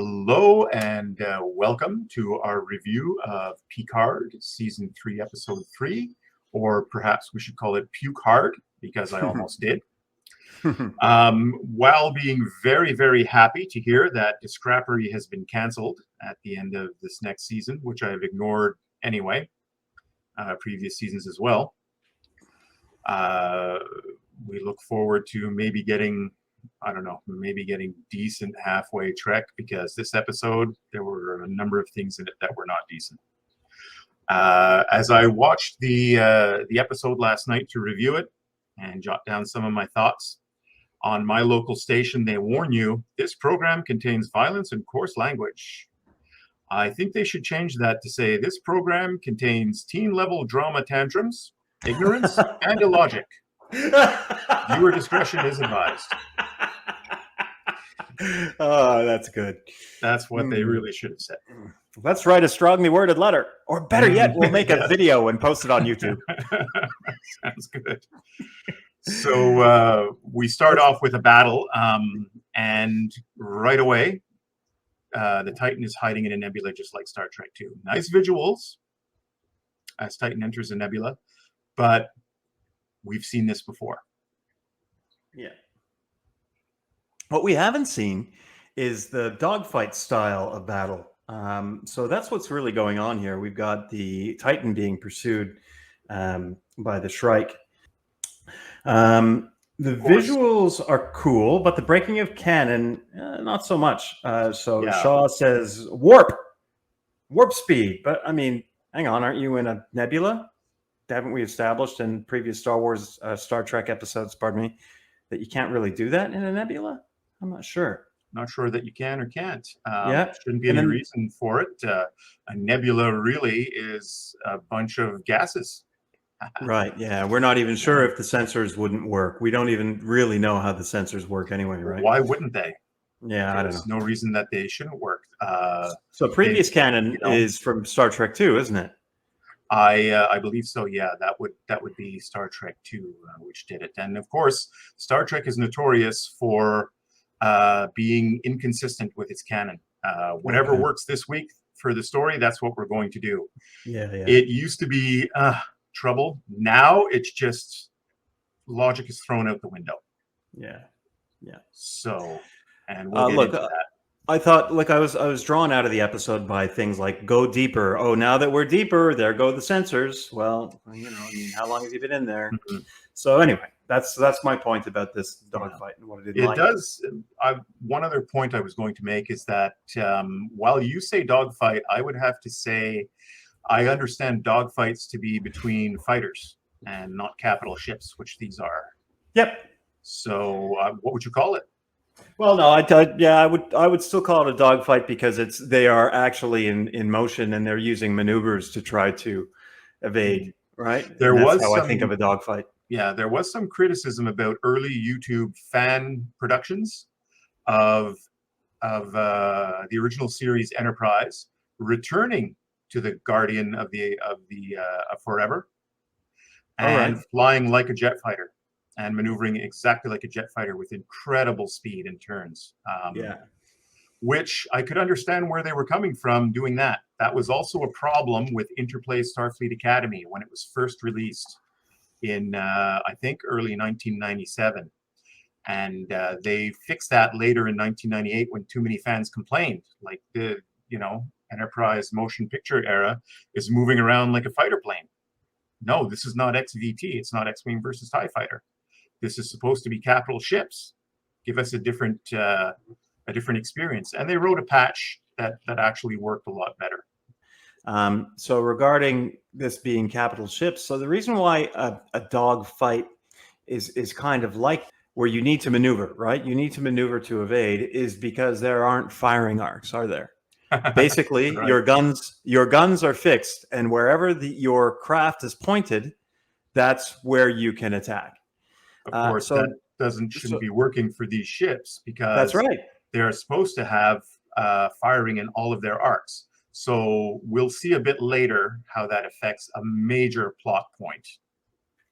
Hello and welcome to our review of Picard, Season 3, Episode 3, or perhaps we should call it Puke-Hard, because I almost did. While being very, very happy to hear that Discrapery has been cancelled at the end of this next season, which I've ignored anyway, previous seasons as well. We look forward to maybe getting decent halfway Trek, because this episode, there were a number of things in it that were not decent. As I watched the episode last night to review it and jot down some of my thoughts, on my local station, they warn you, this program contains violence and coarse language. I think they should change that to say, this program contains teen-level drama tantrums, ignorance, and illogic. Viewer discretion is advised. Oh, that's good. That's what they really should have said. Let's write a strongly worded letter. Or better yet, we'll make a video and post it on YouTube. Sounds good. So we start off with a battle, and right away, the Titan is hiding in a nebula just like Star Trek 2. Nice visuals as Titan enters a nebula, but we've seen this before. Yeah. What we haven't seen is the dogfight style of battle. So that's what's really going on here. We've got the Titan being pursued by the Shrike. The visuals are cool, but the breaking of canon, not so much. Shaw says warp speed. But I mean, hang on, aren't you in a nebula? Haven't we established in previous Star Trek episodes, that you can't really do that in a nebula? I'm not sure. Not sure that you can or can't. Yeah. Shouldn't be any reason for it. A nebula really is a bunch of gases. Right, yeah. We're not even sure if the sensors wouldn't work. We don't even really know how the sensors work anyway, right? Why wouldn't they? Yeah, I don't know. There's no reason that they shouldn't work. So previous canon is from Star Trek 2, isn't it? I believe so. Yeah, that would be Star Trek 2, which did it. And of course, Star Trek is notorious for being inconsistent with its canon. Whatever works this week for the story, that's what we're going to do. Yeah. It used to be trouble. Now it's just logic is thrown out the window. Yeah. So, and we'll get into that. I thought, I was drawn out of the episode by things like go deeper. Oh, now that we're deeper, there go the sensors. Well, how long have you been in there? Mm-hmm. So anyway, that's my point about this dogfight and what it did. One other point I was going to make is that while you say dogfight, I would have to say I understand dogfights to be between fighters and not capital ships, which these are. Yep. So what would you call it? Well, no, I would still call it a dogfight because they are actually in motion and they're using maneuvers to try to evade. Right. That's how I think of a dogfight. Yeah, there was some criticism about early YouTube fan productions of the original series Enterprise returning to the Guardian of Forever and flying like a jet fighter and maneuvering exactly like a jet fighter with incredible speed and turns. Which I could understand where they were coming from doing that. That was also a problem with Interplay Starfleet Academy when it was first released in, I think, early 1997. And they fixed that later in 1998 when too many fans complained. Like the, Enterprise motion picture era is moving around like a fighter plane. No, this is not XVT. It's not X-Wing versus TIE Fighter. This is supposed to be capital ships. Give us a different experience. And they wrote a patch that actually worked a lot better. So regarding this being capital ships, so the reason why a dog fight is kind of like where you need to maneuver, right? You need to maneuver to evade is because there aren't firing arcs, are there? Basically, right. your guns are fixed, and wherever your craft is pointed, that's where you can attack. Of course, that shouldn't be working for these ships because that's right. They're supposed to have firing in all of their arcs. So we'll see a bit later how that affects a major plot point.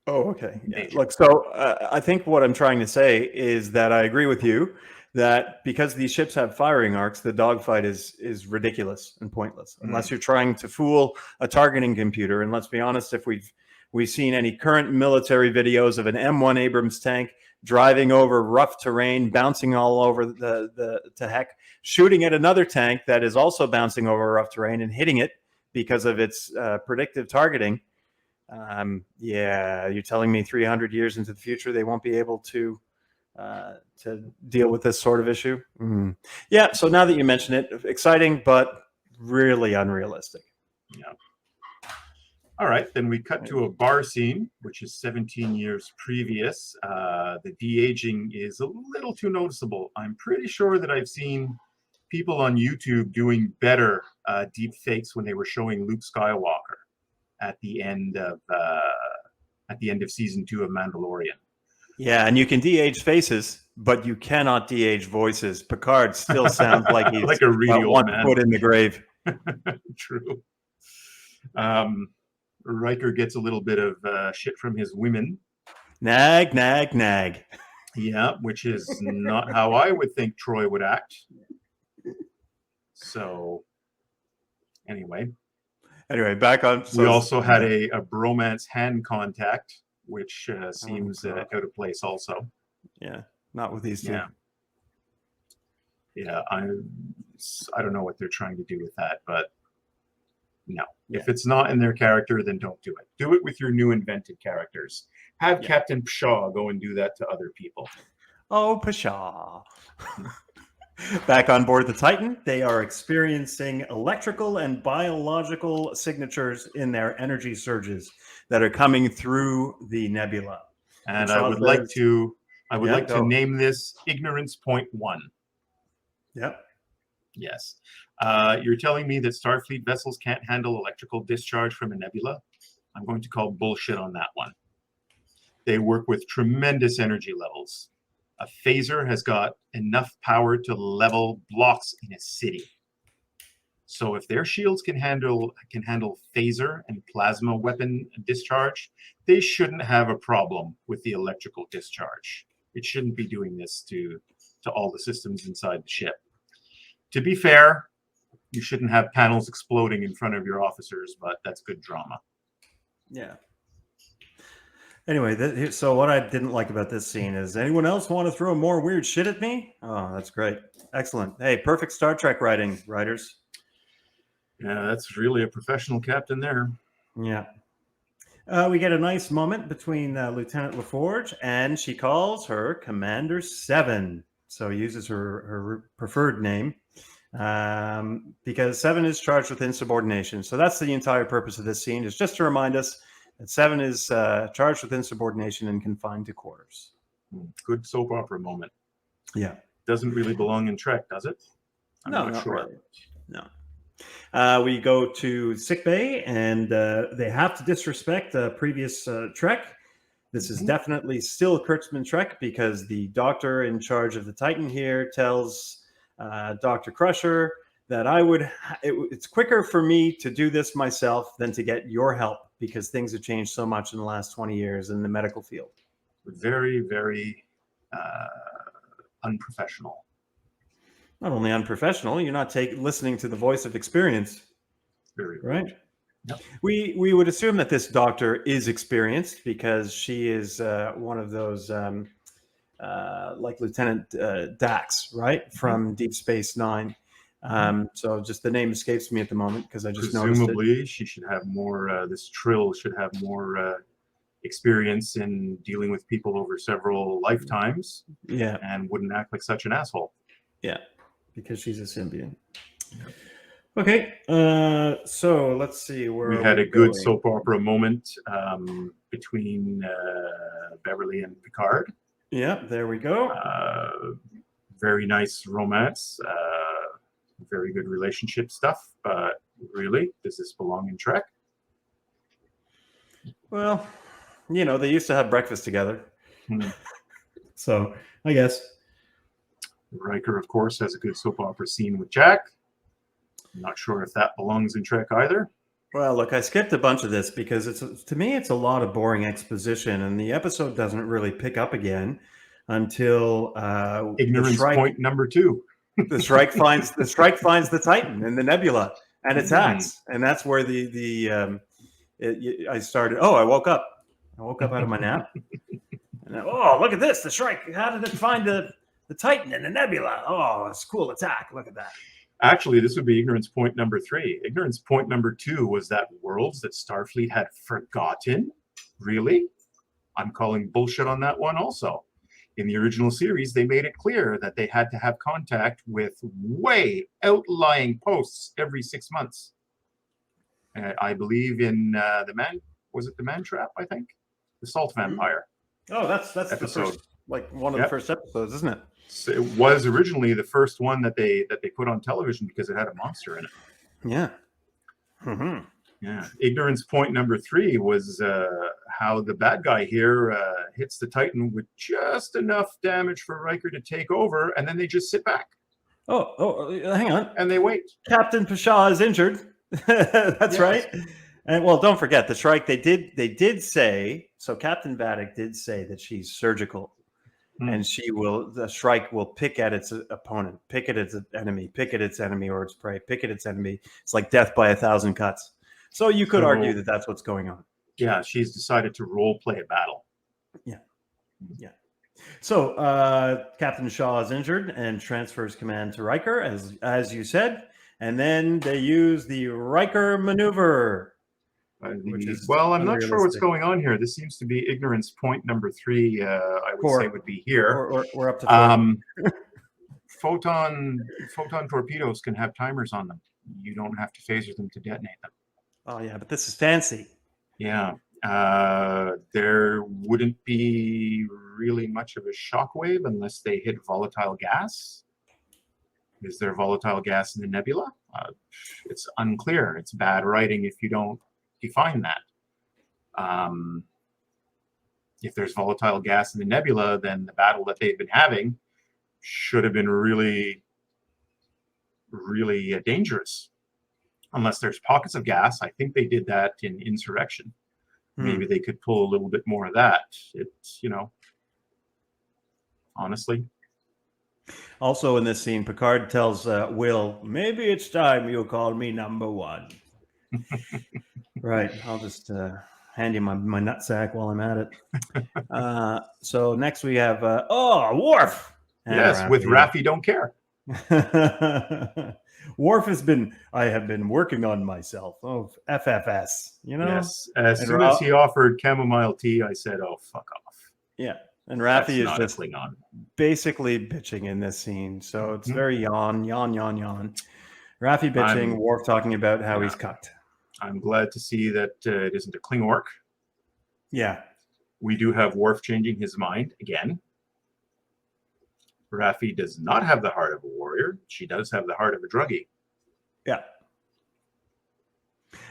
Oh, okay. Yeah. Look, so I think what I'm trying to say is that I agree with you that because these ships have firing arcs, the dogfight is ridiculous and pointless unless you're trying to fool a targeting computer. And let's be honest, if we've seen any current military videos of an M1 Abrams tank driving over rough terrain, bouncing all over the to heck, shooting at another tank that is also bouncing over rough terrain and hitting it because of its predictive targeting. Yeah, you're telling me 300 years into the future they won't be able to deal with this sort of issue? Yeah, so now that you mention it, exciting, but really unrealistic. Yeah. All right, then we cut to a bar scene, which is 17 years previous. The de-aging is a little too noticeable. I'm pretty sure that I've seen people on YouTube doing better deep fakes when they were showing Luke Skywalker at the end of season 2 of Mandalorian. Yeah, and you can de-age faces, but you cannot de-age voices. Picard still sounds like he's like a really old man. Foot in the grave. True. Riker gets a little bit of shit from his women. Nag, nag, nag. Yeah, which is not how I would think Troy would act. So, anyway, back on. We also had a bromance hand contact, which seems out of place also. Yeah, not with these two. Yeah, I don't know what they're trying to do with that, but no. Yeah. If it's not in their character, then don't do it. Do it with your new invented characters. Have Captain Pshaw go and do that to other people. Oh, Pshaw. Back on board the Titan, they are experiencing electrical and biological signatures in their energy surges that are coming through the nebula. And I would like to name this Ignorance Point 1. Yep. Yes. You're telling me that Starfleet vessels can't handle electrical discharge from a nebula? I'm going to call bullshit on that one. They work with tremendous energy levels. A phaser has got enough power to level blocks in a city. So if their shields can handle phaser and plasma weapon discharge, they shouldn't have a problem with the electrical discharge. It shouldn't be doing this to all the systems inside the ship. To be fair, you shouldn't have panels exploding in front of your officers, but that's good drama. Yeah. Anyway, so what I didn't like about this scene is, anyone else want to throw more weird shit at me? Oh, that's great. Excellent. Hey, perfect Star Trek writing, writers. Yeah, that's really a professional captain there. Yeah. We get a nice moment between Lieutenant LaForge, and she calls her Commander 7. So uses her preferred name because 7 is charged with insubordination. So that's the entire purpose of this scene, is just to remind us that 7 is charged with insubordination and confined to quarters. Good soap opera moment. Yeah. Doesn't really belong in Trek, does it? I'm not sure. Really. No. We go to sickbay, and they have to disrespect previous Trek. This is definitely still Kurtzman Trek, because the doctor in charge of the Titan here tells Dr. Crusher that it's quicker for me to do this myself than to get your help, because things have changed so much in the last 20 years in the medical field. Very, very unprofessional. Not only unprofessional, you're not listening to the voice of experience. Very right. Yep. We would assume that this doctor is experienced, because she is one of those like Lieutenant Dax, right, from Deep Space Nine. So just the name escapes me at the moment, because I just noticed it. Presumably, she should have more. This Trill should have more experience in dealing with people over several lifetimes. Yeah, and wouldn't act like such an asshole. Yeah, because she's a symbiont. Yep. Okay, so let's see where we had a good soap opera moment between Beverly and Picard. Yeah, there we go. Very nice romance. Very good relationship stuff. But really, does this belong in Trek? Well, they used to have breakfast together. So I guess. Riker, of course, has a good soap opera scene with Jack. I'm not sure if that belongs in Trek either. Well, look, I skipped a bunch of this because to me, it's a lot of boring exposition, and the episode doesn't really pick up again until Ignorance point number 2. the Shrike finds the Titan in the nebula and attacks, and that's where I started. Oh, I woke up out of my nap, and look at this! The Shrike. How did it find the Titan in the nebula? Oh, it's a cool attack. Look at that. Actually, this would be ignorance point number 3. Ignorance point number 2 was that worlds that Starfleet had forgotten. Really? I'm calling bullshit on that one also. In the original series, they made it clear that they had to have contact with way outlying posts every 6 months. I believe in the Man Trap, I think? The Salt Vampire. Oh, that's episode. The first, one of the first episodes, isn't it? So it was originally the first one that they put on television because it had a monster in it. Yeah. Mm-hmm. Yeah. Ignorance point number 3 was how the bad guy here hits the Titan with just enough damage for Riker to take over, and then they just sit back. Oh, hang on. And they wait. Captain Pashaw is injured. That's right. And don't forget the Shrike. They did say so. Captain Vadic did say that she's surgical, and the Shrike will pick at its opponent, pick at its enemy, or its prey, pick at its enemy. It's like death by 1,000 cuts. So you could argue that that's what's going on. Yeah, she's decided to role play a battle. Yeah. So Captain Shaw is injured and transfers command to Riker, as you said, and then they use the Riker maneuver. I'm not sure what's going on here. This seems to be ignorance point number 3. I would say would be here. We're up to 4. Photon torpedoes can have timers on them. You don't have to phaser them to detonate them. Oh yeah, but this is fancy. Yeah, there wouldn't be really much of a shockwave unless they hit volatile gas. Is there volatile gas in the nebula? It's unclear. It's bad writing if you don't define that. If there's volatile gas in the nebula, then the battle that they've been having should have been really, really dangerous. Unless there's pockets of gas. I think they did that in Insurrection. Maybe they could pull a little bit more of that. It's, honestly. Also in this scene, Picard tells Will, maybe it's time you call me number 1. Right. I'll just hand you my nutsack while I'm at it. So next we have, Worf. Yes, Raffi. With Raffi don't care. Worf I have been working on myself. Oh, FFS, Yes. As soon as he offered chamomile tea, I said, oh, fuck off. Yeah. And Raffi is just Klingon. Basically bitching in this scene. So it's very yawn. Raffi bitching, Worf talking about how he's cucked. I'm glad to see that it isn't a Klingork. Yeah. We do have Worf changing his mind again. Raffi does not have the heart of a warrior. She does have the heart of a druggie. Yeah.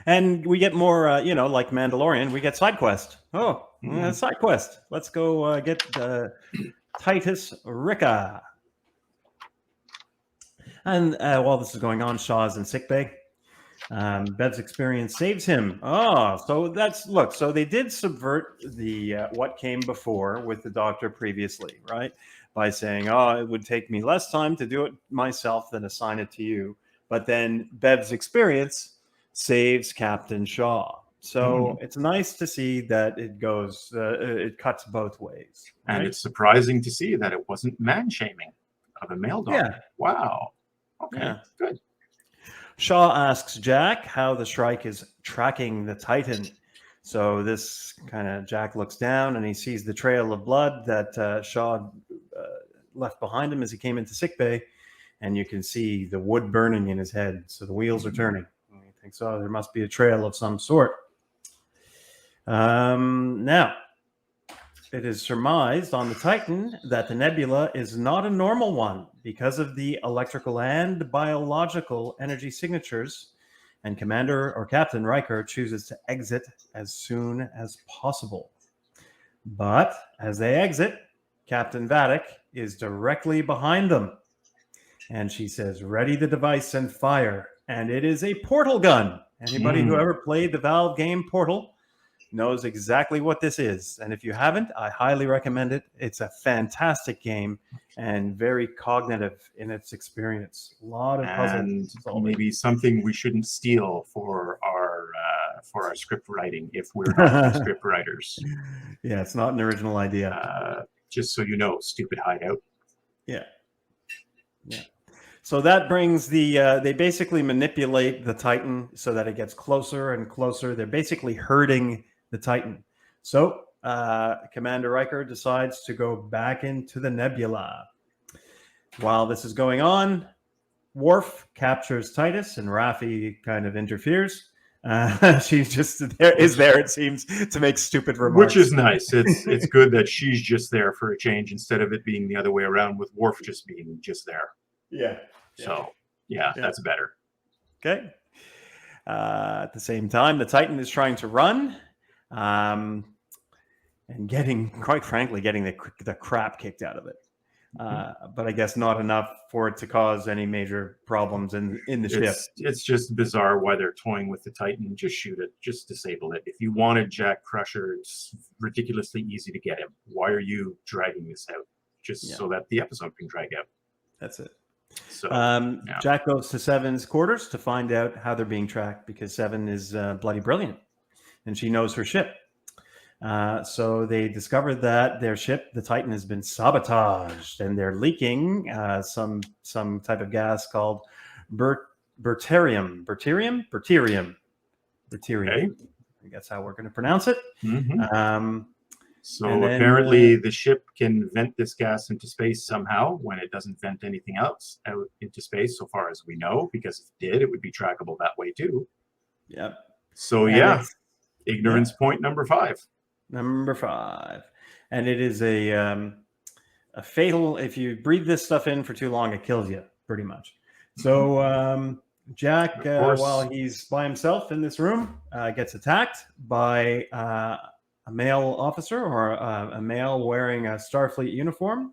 And we get more, like Mandalorian, we get side quest. Side quest. Let's go get Titus Ricka. And while this is going on, Shaw's in sickbay. Bev's experience saves him. So they did subvert the what came before with the Doctor previously, right? By saying, it would take me less time to do it myself than assign it to you. But then Bev's experience saves Captain Shaw. So it's nice to see that it goes, it cuts both ways. Right? And it's surprising to see that it wasn't man-shaming of a male Doctor. Yeah. Wow. Okay, good. Shaw asks Jack how the Shrike is tracking the Titan. So this Jack looks down and he sees the trail of blood that Shaw left behind him as he came into sickbay, and you can see the wood burning in his head. So the wheels are turning. And he thinks, there must be a trail of some sort. Now, it is surmised on the Titan that the nebula is not a normal one because of the electrical and biological energy signatures, and Commander or Captain Riker chooses to exit as soon as possible. But as they exit, Captain Vadic is directly behind them. And she says, ready the device and fire. And it is a portal gun. Anybody who ever played the Valve game Portal knows exactly what this is. And if you haven't, I highly recommend it. It's a fantastic game and very cognitive in its experience. A lot of puzzles. And solving. maybe something we shouldn't steal for our script writing if we're not the script writers. Yeah, it's not an original idea. Just so you know, stupid hideout. Yeah. So that brings they basically manipulate the Titan so that it gets closer and closer. They're basically herding the Titan. So Commander Riker decides to go back into the nebula. While this is going on, Worf captures Titus and Raffi kind of interferes. She's just there, it seems, to make stupid remarks. Which is nice. It's good that she's just there for a change instead of it being the other way around with Worf just being just there. Yeah. So, yeah, that's better. Okay. At the same time, the Titan is trying to run and quite frankly, getting the crap kicked out of it. But I guess not enough for it to cause any major problems in the ship. It's just bizarre why they're toying with the Titan. Just shoot it. Just disable it. If you wanted Jack Crusher, it's ridiculously easy to get him. Why are you dragging this out? Just so that the episode can drag out. That's it. So Jack goes to Seven's quarters to find out how they're being tracked because Seven is bloody brilliant and she knows her ship. So they discover that their ship, the Titan, has been sabotaged and they're leaking some type of gas called berterium. Okay. I think that's how we're going to pronounce it. Mm-hmm. So apparently the ship can vent this gas into space somehow when it doesn't vent anything else out into space, so far as we know, because if it did, it would be trackable that way too. Yep. So ignorance point number 5. Number 5. And it is a fatal, if you breathe this stuff in for too long, it kills you, pretty much. So Jack, while he's by himself in this room, gets attacked by a male officer or a male wearing a Starfleet uniform.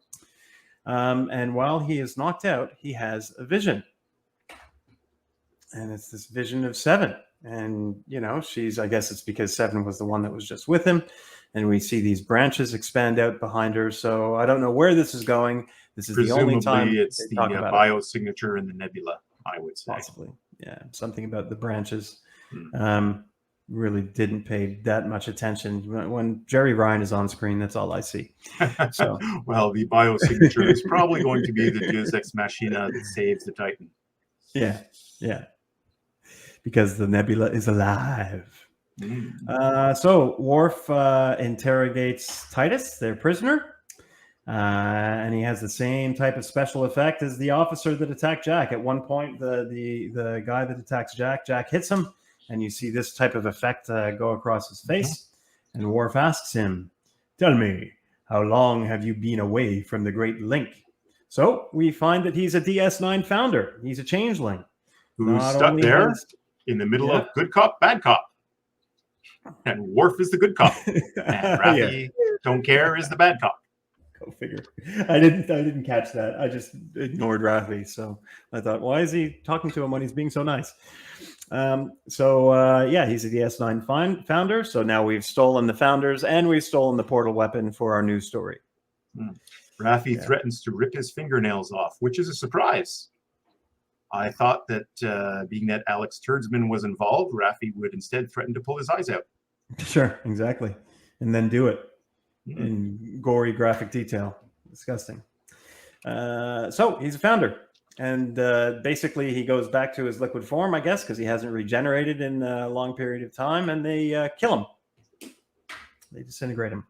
And while he is knocked out, he has a vision. And it's this vision of Seven. And, I guess it's because Seven was the one that was just with him. And we see these branches expand out behind her. So I don't know where this is going. This is presumably the only time it's the biosignature in the nebula, I would say. Possibly. Yeah. Something about the branches. Really didn't pay that much attention. When Jerry Ryan is on screen, that's all I see. So, well, the biosignature is probably going to be the Deus Ex Machina that saves the Titan. Yeah. Because the nebula is alive. So Worf interrogates Titus, their prisoner, and he has the same type of special effect as the officer that attacked Jack. At one point, the guy that attacks Jack hits him, and you see this type of effect go across his face. And Worf asks him, "Tell me, how long have you been away from the Great Link?" So we find that he's a DS9 founder. He's a changeling. Who's stuck there in the middle of good cop, bad cop. And Worf is the good cop. And Raffi, don't care, is the bad cop. Go figure. I didn't catch that. I just ignored Raffi. So I thought, why is he talking to him when he's being so nice? He's a DS9 founder. So now we've stolen the founders and we've stolen the portal weapon for our new story. Raffi threatens to rip his fingernails off, which is a surprise. I thought that being that Alex Turdsman was involved, Raffi would instead threaten to pull his eyes out. Sure, exactly. And then do it in gory graphic detail. Disgusting. So he's a founder. And basically he goes back to his liquid form, I guess, because he hasn't regenerated in a long period of time. And they kill him. They disintegrate him.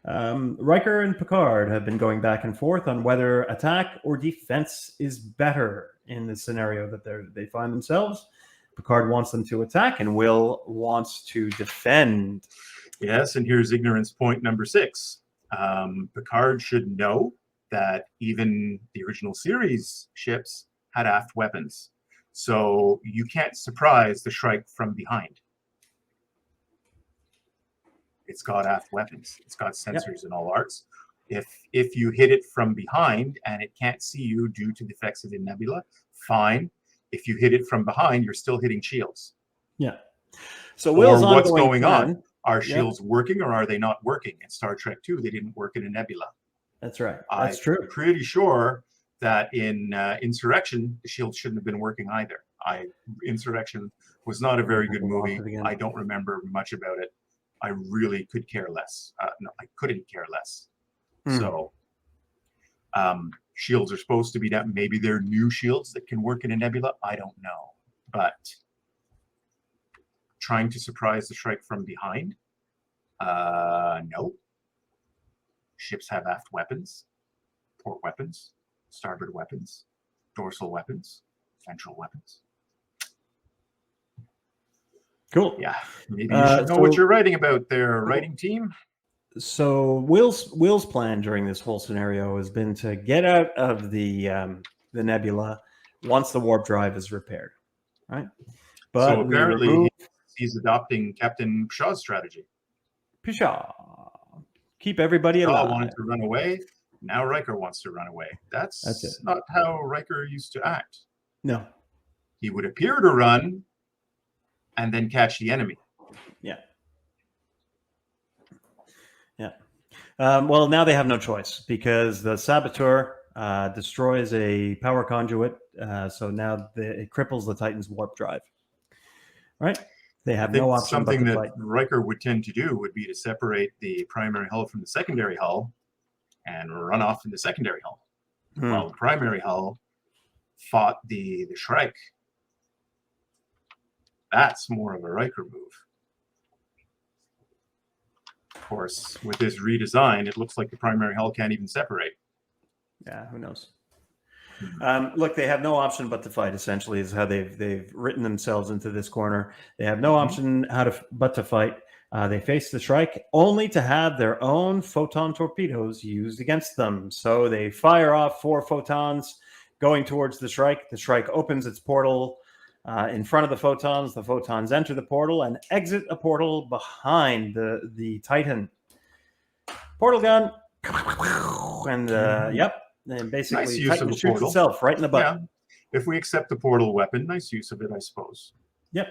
Riker and Picard have been going back and forth on whether attack or defense is better in the scenario that they find themselves. Picard wants them to attack and Will wants to defend. Yes, and here's ignorance point number 6. Picard should know that even the original series ships had aft weapons. So you can't surprise the Shrike from behind. It's got aft weapons. It's got sensors and all arts. If you hit it from behind and it can't see you due to defects of the nebula, fine. If you hit it from behind, you're still hitting shields. Yeah. So Will's or what's ongoing going plan, on? Are Yep. shields working or are they not working? In Star Trek 2, they didn't work in a nebula. That's right. I'm That's true. pretty sure that in Insurrection, the shields shouldn't have been working either. Insurrection was not a very good We'll watch movie. it again. I don't remember much about it. I really could care less. No, I couldn't care less. So shields are supposed to be that. Maybe they're new shields that can work in a nebula. I don't know. But trying to surprise the Shrike from behind? No. Ships have aft weapons, port weapons, starboard weapons, dorsal weapons, ventral weapons. Cool. Yeah, maybe you should know what you're writing about there, writing team. So Will's plan during this whole scenario has been to get out of the nebula once the warp drive is repaired, right? But so apparently he's adopting Captain Shaw's strategy. Picard, keep everybody Shaw alive. wanted to run away. Now Riker wants to run away. That's it. not how Riker used to act. No. He would appear to run and then catch the enemy. Yeah. Yeah. Well, now they have no choice because the saboteur destroys a power conduit. So now it cripples the Titan's warp drive. Right? They have no option. Something that Riker would tend to do would be to separate the primary hull from the secondary hull and run off in the secondary hull. While the primary hull fought the Shrike. That's more of a Riker move. Of course, with this redesign, it looks like the primary hull can't even separate. Yeah, who knows? Look, they have no option but to fight. Essentially, is how they've written themselves into this corner. They have no option but to fight. They face the Shrike only to have their own photon torpedoes used against them. So they fire off 4 photons going towards the Shrike. The Shrike opens its portal in front of the photons. The photons enter the portal and exit a portal behind the Titan. Portal gun, and yep. And basically, nice use Titan of shoots itself right in the butt. Yeah. If we accept the portal weapon, nice use of it, I suppose. Yep.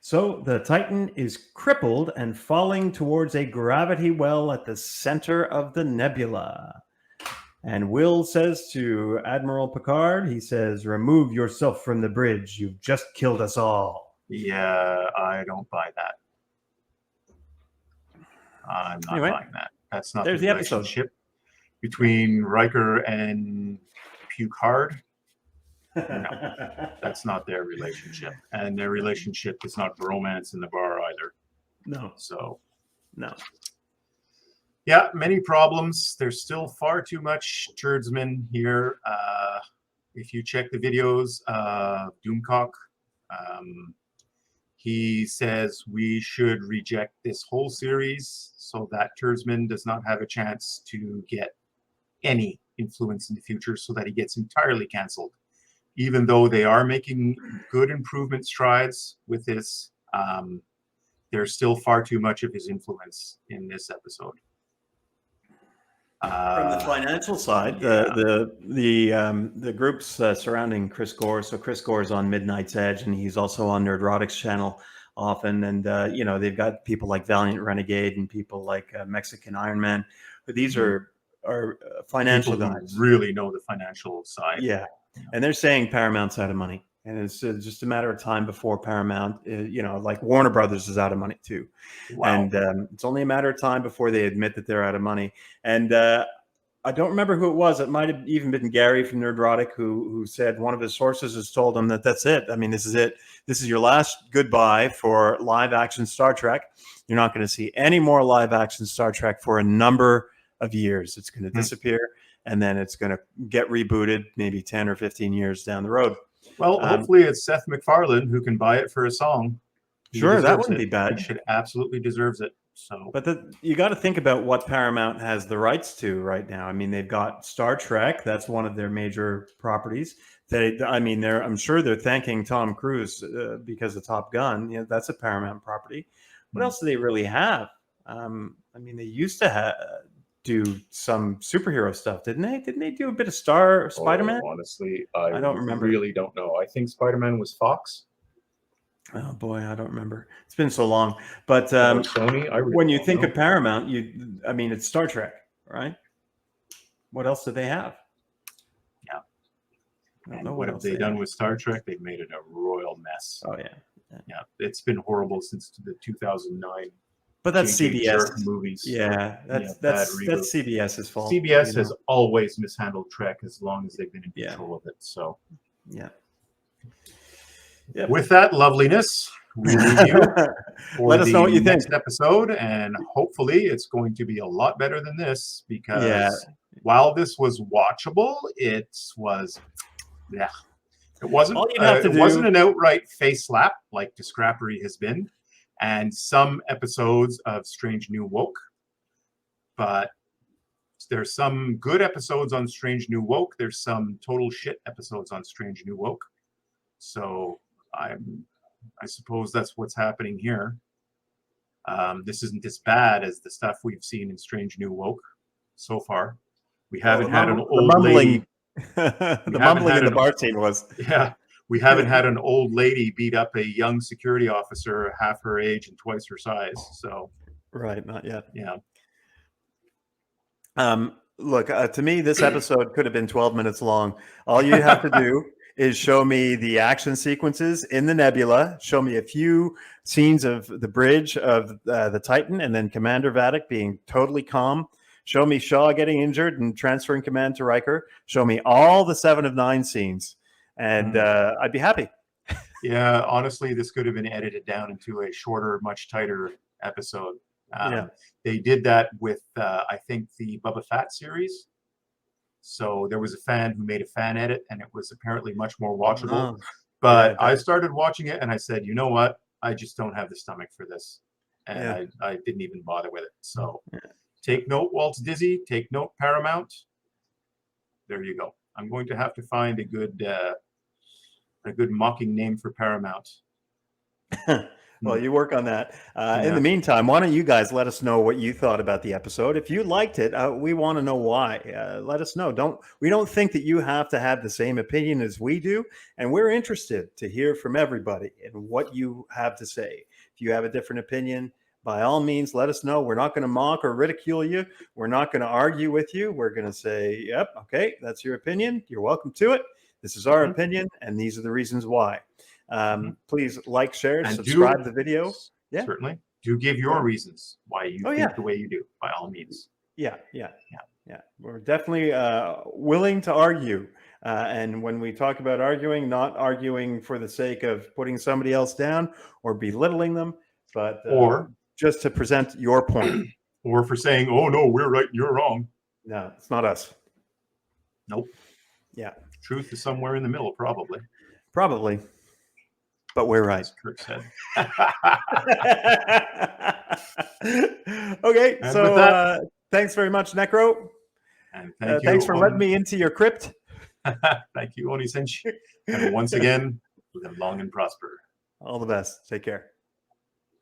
So the Titan is crippled and falling towards a gravity well at the center of the nebula. And Will says to Admiral Picard, he says, "Remove yourself from the bridge. You've just killed us all." Yeah, I don't buy that. I'm not buying that. That's not the relationship between Riker and Picard. No, that's not their relationship. And their relationship is not bromance in the bar either. No. So, no. Yeah, many problems. There's still far too much turdsman here. If you check the videos, Doomcock, he says we should reject this whole series so that turdsman does not have a chance to get any influence in the future, so that he gets entirely canceled. Even though they are making good improvement strides with this, there's still far too much of his influence in this episode. From the financial side, the groups surrounding Chris Gore. So Chris Gore is on Midnight's Edge, and he's also on Nerdrotic's channel often. And they've got people like Valiant Renegade and people like Mexican Iron Man. But these are financial people guys. Who really know the financial side. Yeah, and they're saying Paramount's out of money. And it's just a matter of time before Paramount, like Warner Brothers is out of money too. Wow. And it's only a matter of time before they admit that they're out of money. And I don't remember who it was. It might have even been Gary from Nerdrotic who said one of his sources has told him that's it. I mean, this is it. This is your last goodbye for live action Star Trek. You're not going to see any more live action Star Trek for a number of years. It's going to disappear, and then it's going to get rebooted maybe 10 or 15 years down the road. Well, hopefully it's Seth MacFarlane who can buy it for a song. Sure, that wouldn't be bad. He should absolutely deserves it. So, but you got to think about what Paramount has the rights to right now. I mean, they've got Star Trek. That's one of their major properties. I'm sure they're thanking Tom Cruise because of Top Gun. That's a Paramount property. What else do they really have? They used to do some superhero stuff, didn't they? Didn't they do a bit of Spider-Man? Honestly, I don't remember. Really don't know. I think Spider-Man was Fox. Oh boy, I don't remember. It's been so long. But Sony, I really when you don't think know. of Paramount, I mean, it's Star Trek, right? What else do they have? Yeah. I don't And know what have else they they done have. with Star Trek? They've made it a royal mess. Oh yeah. Yeah, it's been horrible since the 2009 But that's J.J. CBS. Jerk movies. Yeah, Yeah, that's bad that's reboot. that's CBS's fault. CBS has always mishandled Trek as long as they've been in control of it. So, yeah. Yep. With that loveliness, we leave you for Let us know what you next think. episode, and hopefully it's going to be a lot better than this, because while this was watchable, it was, yeah, it wasn't. All you'd have to it do, wasn't an outright face slap like Discrapery has been, and some episodes of Strange New Woke, but there's some good episodes on Strange New Woke. There's some total shit episodes on Strange New Woke. So I suppose that's what's happening here. This isn't as bad as the stuff we've seen in Strange New Woke so far. We haven't had an old lady. The mumbling in the bar scene was. Yeah, we haven't had an old lady beat up a young security officer half her age and twice her size. So, right, not yet. Yeah. Look, to me, this episode could have been 12 minutes long. All you have to do is show me the action sequences in the nebula, show me a few scenes of the bridge of the Titan, and then Commander Vadic being totally calm. Show me Shaw getting injured and transferring command to Riker. Show me all the 7 of 9 scenes, and I'd be happy. Yeah, honestly, this could have been edited down into a shorter, much tighter episode. They did that with, I think, the Boba Fett series. So there was a fan who made a fan edit, and it was apparently much more watchable. But I started watching it, and I said, you know what? I just don't have the stomach for this. And I didn't even bother with it. So take note, Walt Disney. Take note, Paramount. There you go. I'm going to have to find a good mocking name for Paramount. Well, you work on that. In the meantime, why don't you guys let us know what you thought about the episode? If you liked it, we want to know why. Let us know. We don't think that you have to have the same opinion as we do, and we're interested to hear from everybody and what you have to say. If you have a different opinion, by all means, let us know. We're not going to mock or ridicule you. We're not going to argue with you. We're going to say, yep, okay, that's your opinion. You're welcome to it. This is our opinion, and these are the reasons why. Please like, share, and subscribe to the video. Yeah, certainly. Do give your reasons why you think the way you do, by all means. Yeah. We're definitely willing to argue. And when we talk about arguing, not arguing for the sake of putting somebody else down or belittling them, but or just to present your point. Or for saying, oh, no, we're right and you're wrong. No, it's not us. Nope. Yeah. Truth is somewhere in the middle, probably. Probably. But we're right. Kurt said. Okay, and so thanks very much, Necro. And thank you. Thanks for letting me into your crypt. Thank you, Oni Senshi. And once again, live long and prosper. All the best. Take care.